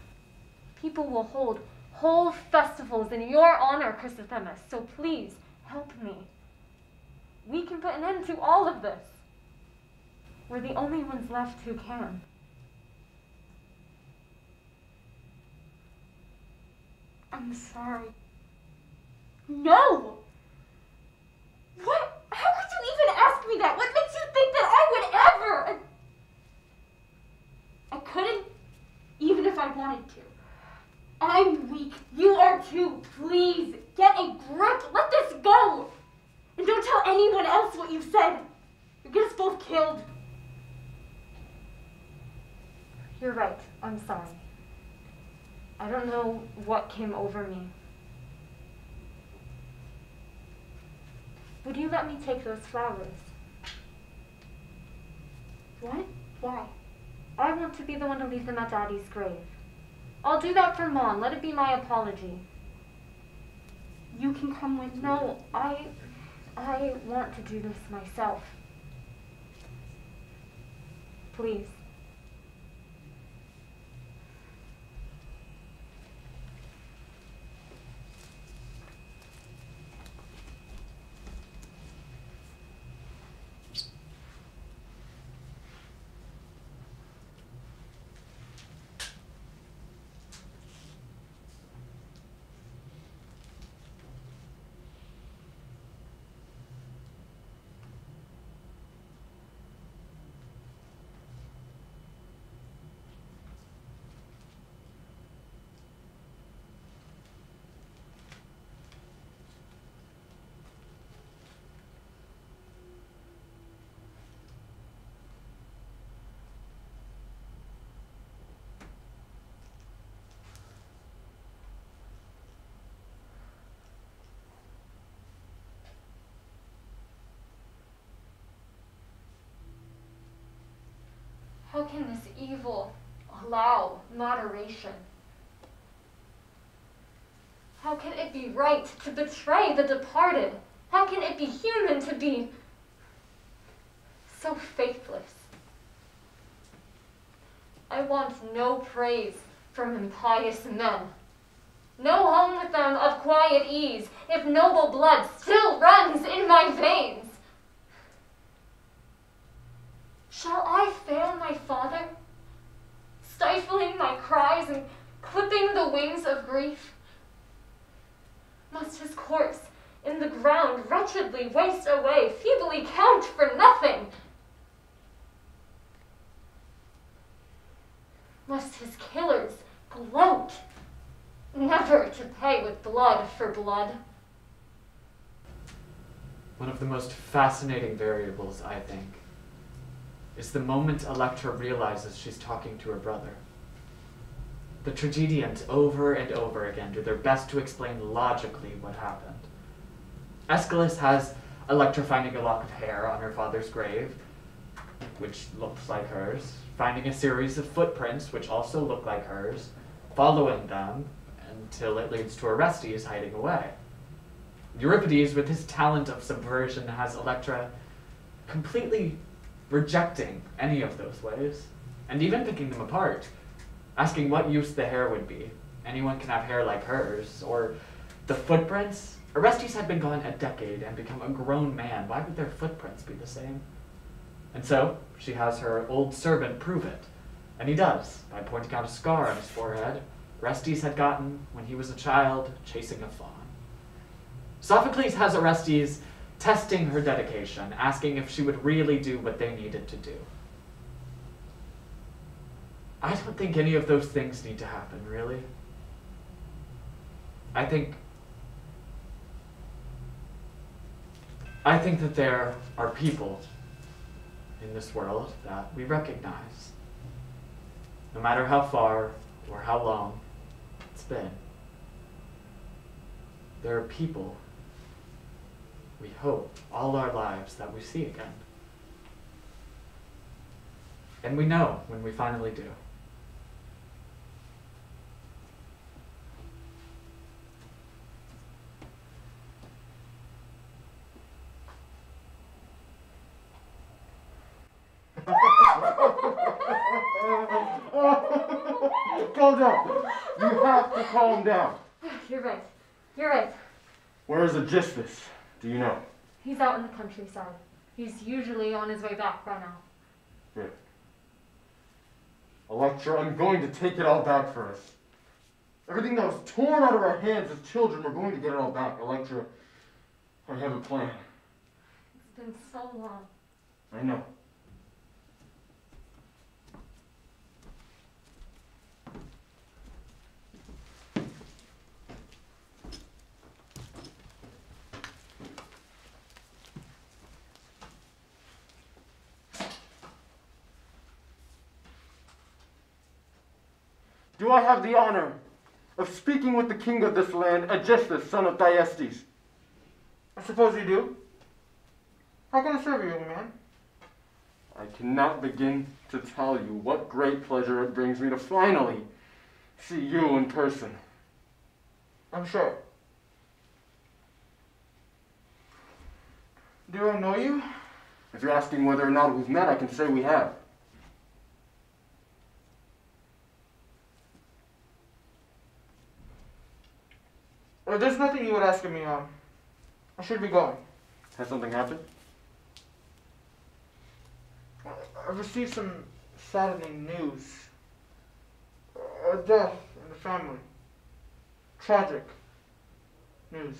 People will hold whole festivals in your honor, Chrysothemis, so please help me. We can put an end to all of this. We're the only ones left who can. I'm sorry. No! What? How could you even ask me that? What makes you think that I would ever? I couldn't, even if I wanted to. I'm weak. You are too. Please, get a grip. Let this go. And don't tell anyone else what you said. You'll get us both killed. You're right. I'm sorry. I don't know what came over me. Would you let me take those flowers? What? Why? I want to be the one to leave them at Daddy's grave. I'll do that for Mom. Let it be my apology. You can come with me. No, I want to do this myself. Please. How can this evil allow moderation? How can it be right to betray the departed? How can it be human to be so faithless? I want no praise from impious men. No home with them of quiet ease, if noble blood still runs in my veins. Shall I fail my father, stifling my cries and clipping the wings of grief? Must his corpse in the ground wretchedly waste away, feebly count for nothing? Must his killers gloat, never to pay with blood for blood? One of the most fascinating variables, I think, is the moment Electra realizes she's talking to her brother. The tragedians over and over again do their best to explain logically what happened. Aeschylus has Electra finding a lock of hair on her father's grave, which looks like hers, finding a series of footprints which also look like hers, following them until it leads to Orestes hiding away. Euripides, with his talent of subversion, has Electra completely rejecting any of those ways, and even picking them apart, asking what use the hair would be. Anyone can have hair like hers. Or the footprints. Orestes had been gone a decade and become a grown man. Why would their footprints be the same? And so she has her old servant prove it. And he does, by pointing out a scar on his forehead Orestes had gotten when he was a child chasing a fawn. Sophocles has Orestes testing her dedication, asking if she would really do what they needed to do. I don't think any of those things need to happen, really. I think that there are people in this world that we recognize, no matter how far or how long it's been. There are people we hope all our lives that we see again. And we know when we finally do. Calm down. You have to calm down. You're right. You're right. Where is Aegisthus? Do you know? He's out in the countryside. He's usually on his way back by now. Good. Electra, I'm going to take it all back for us. Everything that was torn out of our hands as children, we're going to get it all back. Electra, I have a plan. It's been so long. I know. Do I have the honor of speaking with the king of this land, Aegisthus, son of Thyestes? I suppose you do. How can I serve you, young man? I cannot begin to tell you what great pleasure it brings me to finally see you in person. I'm sure. Do I know you? If you're asking whether or not we've met, I can say we have. Well, there's nothing you would ask of me on. I should be going. Has something happened? I've received some saddening news. A death in the family. Tragic news.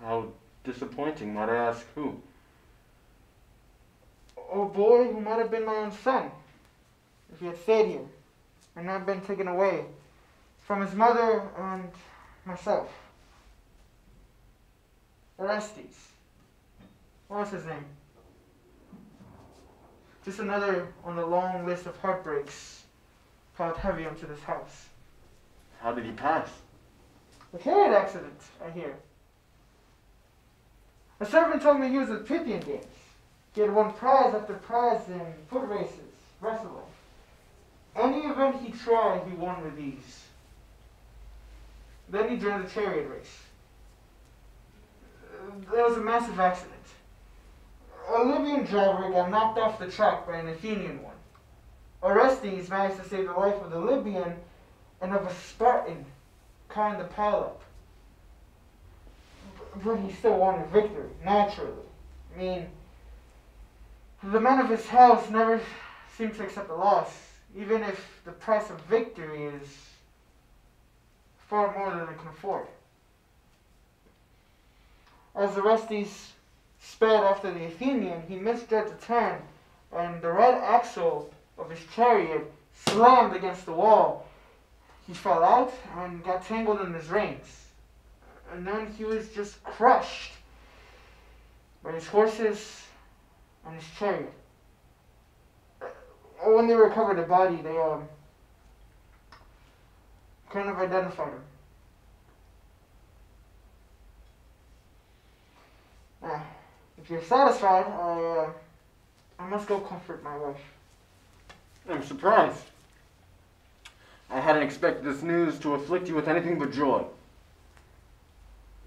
How disappointing, might I ask who? A boy who might have been my own son, if he had stayed here, and not been taken away from his mother and myself. Orestes. What was his name? Just another on the long list of heartbreaks piled heavy onto this house. How did he pass? A chariot accident, I hear. A servant told me he was at Pythian Games. He had won prize after prize in foot races, wrestling. Any event he tried, he won with ease. Then he joined the chariot race. There was a massive accident. A Libyan driver got knocked off the track by an Athenian one. Orestes managed to save the life of the Libyan and of a Spartan caught in the pileup. But he still wanted victory, naturally. I mean, the men of his house never seem to accept a loss, even if the price of victory is far more than they can afford. As Orestes sped after the Athenian, he misjudged a turn, and the right axle of his chariot slammed against the wall. He fell out and got tangled in his reins. And then he was just crushed by his horses and his chariot. When they recovered the body, they kind of identified him. If you're satisfied, I must go comfort my wife. I'm surprised. I hadn't expected this news to afflict you with anything but joy.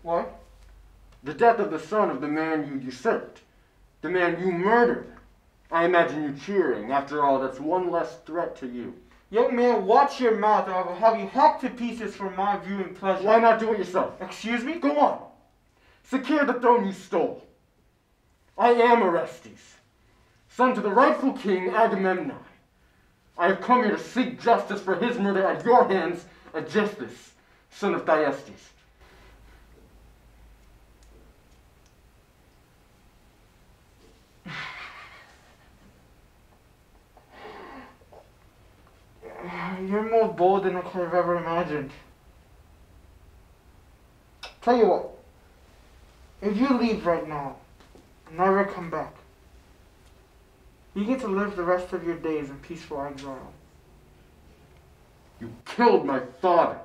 What? The death of the son of the man you usurped, the man you murdered. I imagine you cheering. After all, that's one less threat to you. Young man, watch your mouth or I will have you hacked to pieces for my viewing pleasure. Why not do it yourself? Excuse me? Go on. Secure the throne you stole. I am Orestes, son to the rightful king Agamemnon. I have come here to seek justice for his murder at your hands, Aegisthus, son of Thyestes. You're more bold than I could have ever imagined. Tell you what, if you leave right now, never come back, you get to live the rest of your days in peaceful exile. You killed my father.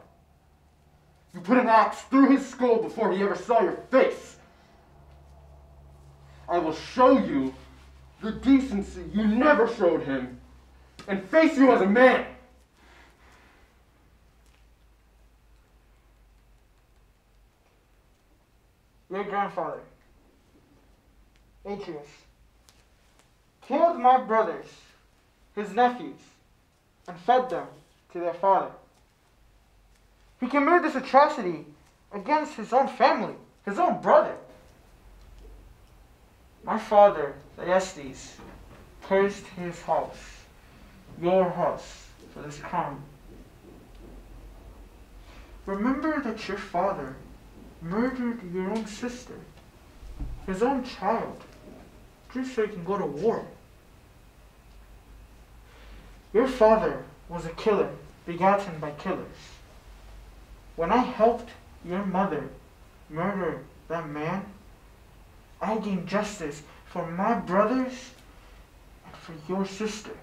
You put an axe through his skull before he ever saw your face. I will show you the decency you never showed him and face you as a man. Your grandfather, Atreus, killed my brothers, his nephews, and fed them to their father. He committed this atrocity against his own family, his own brother. My father, Thyestes, cursed his house, your house, for this crime. Remember that your father murdered your own sister, his own child, just so he can go to war. Your father was a killer, begotten by killers. When I helped your mother murder that man, I gained justice for my brothers and for your sister.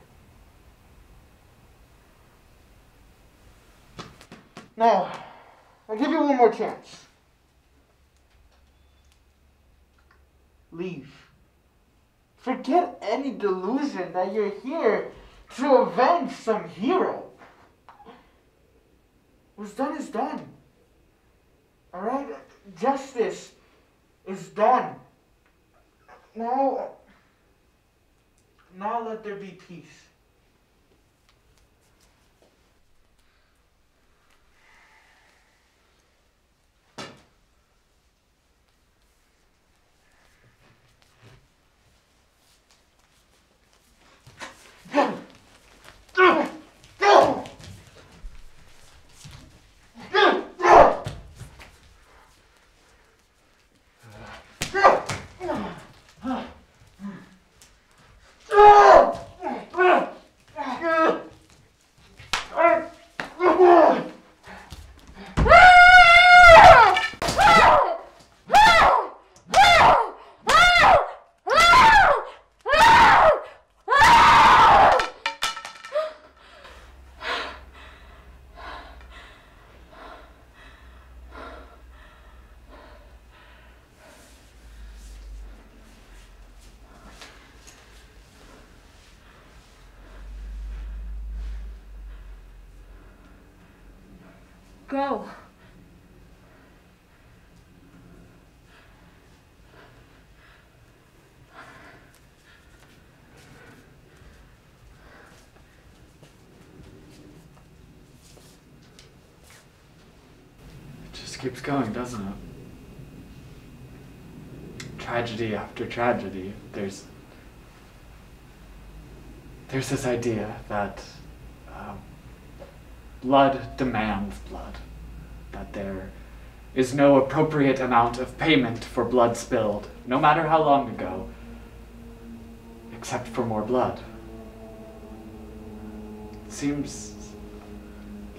Now, I'll give you one more chance. leave. Forget any delusion that you're here to avenge some hero. What's done is done. Alright? Justice is done. Now let there be peace. Go. It just keeps going, doesn't it? Tragedy after tragedy. There's this idea that blood demands blood, that there is no appropriate amount of payment for blood spilled, no matter how long ago, except for more blood. Seems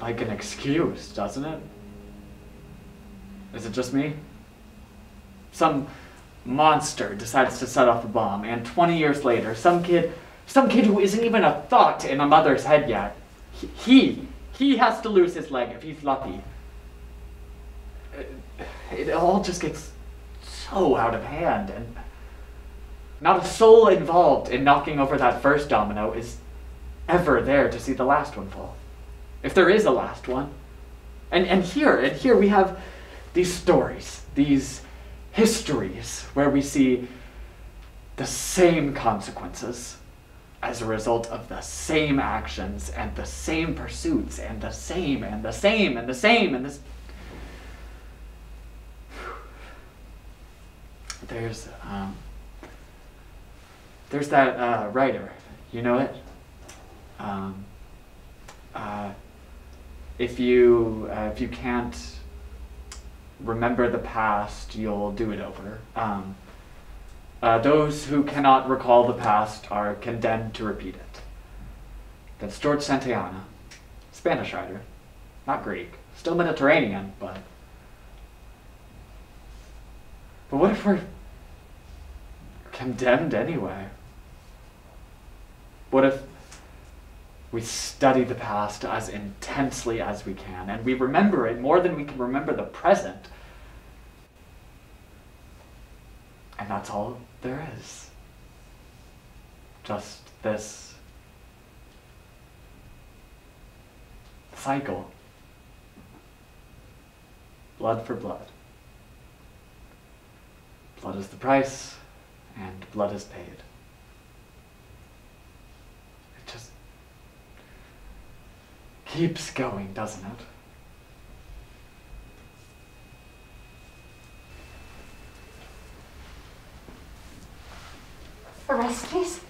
like an excuse, doesn't it? Is it just me? Some monster decides to set off a bomb, and 20 years later, some kid who isn't even a thought in a mother's head yet, he has to lose his leg if he's lucky. It all just gets so out of hand, and not a soul involved in knocking over that first domino is ever there to see the last one fall. If there is a last one. And here we have these stories, these histories, where we see the same consequences as a result of the same actions and the same pursuits and the same and the same and the same and this. There's that writer, you know it? If you can't remember the past, you'll do it over. Those who cannot recall the past are condemned to repeat it. That's George Santayana, Spanish writer, not Greek, still Mediterranean, but what if we're condemned anyway? What if we study the past as intensely as we can, and we remember it more than we can remember the present? And that's all there is. Just this cycle. Blood for blood. Blood is the price, and blood is paid. It just keeps going, doesn't it? Orestes?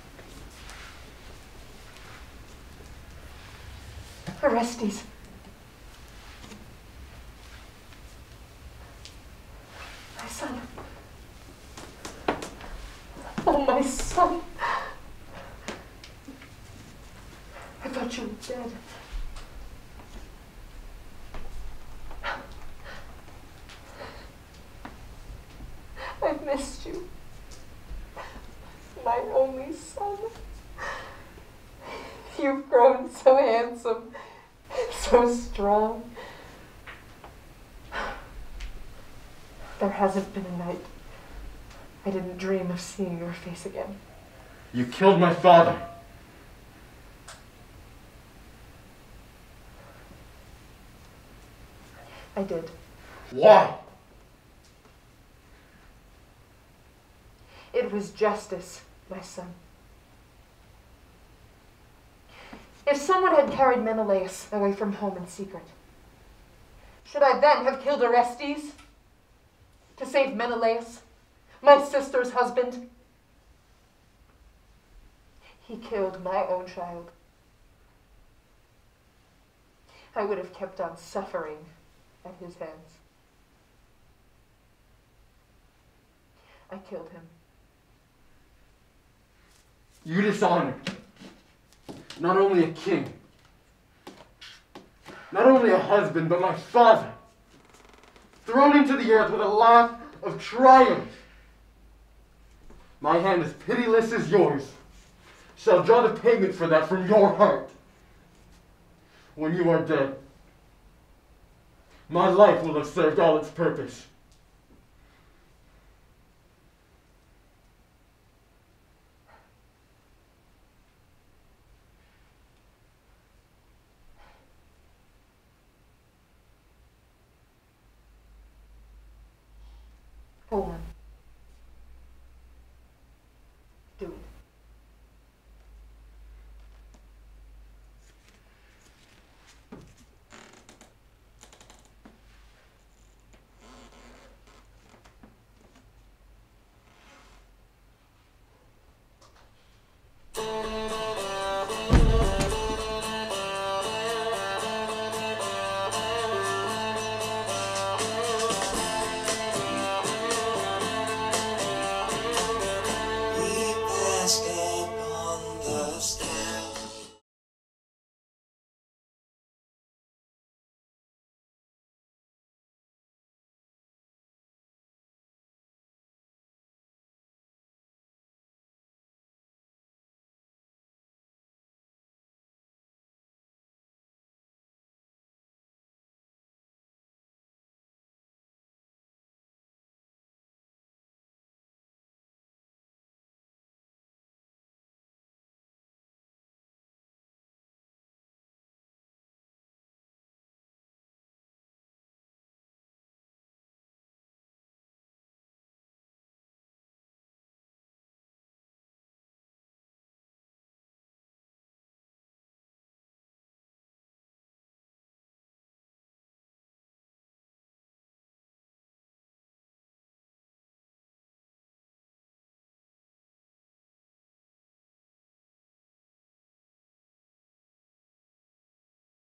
Orestes. My son. Oh, my son. I thought you were dead. I've missed you. My only son. You've grown so handsome, so strong. There hasn't been a night I didn't dream of seeing your face again. You killed my father. I did. Why? It was justice, my son. If someone had carried Menelaus away from home in secret, should I then have killed Orestes to save Menelaus, my sister's husband? He killed my own child. I would have kept on suffering at his hands. I killed him. You dishonored not only a king, not only a husband, but my father, thrown into the earth with a laugh of triumph. My hand as pitiless as yours shall draw the payment for that from your heart. When you are dead, my life will have served all its purpose.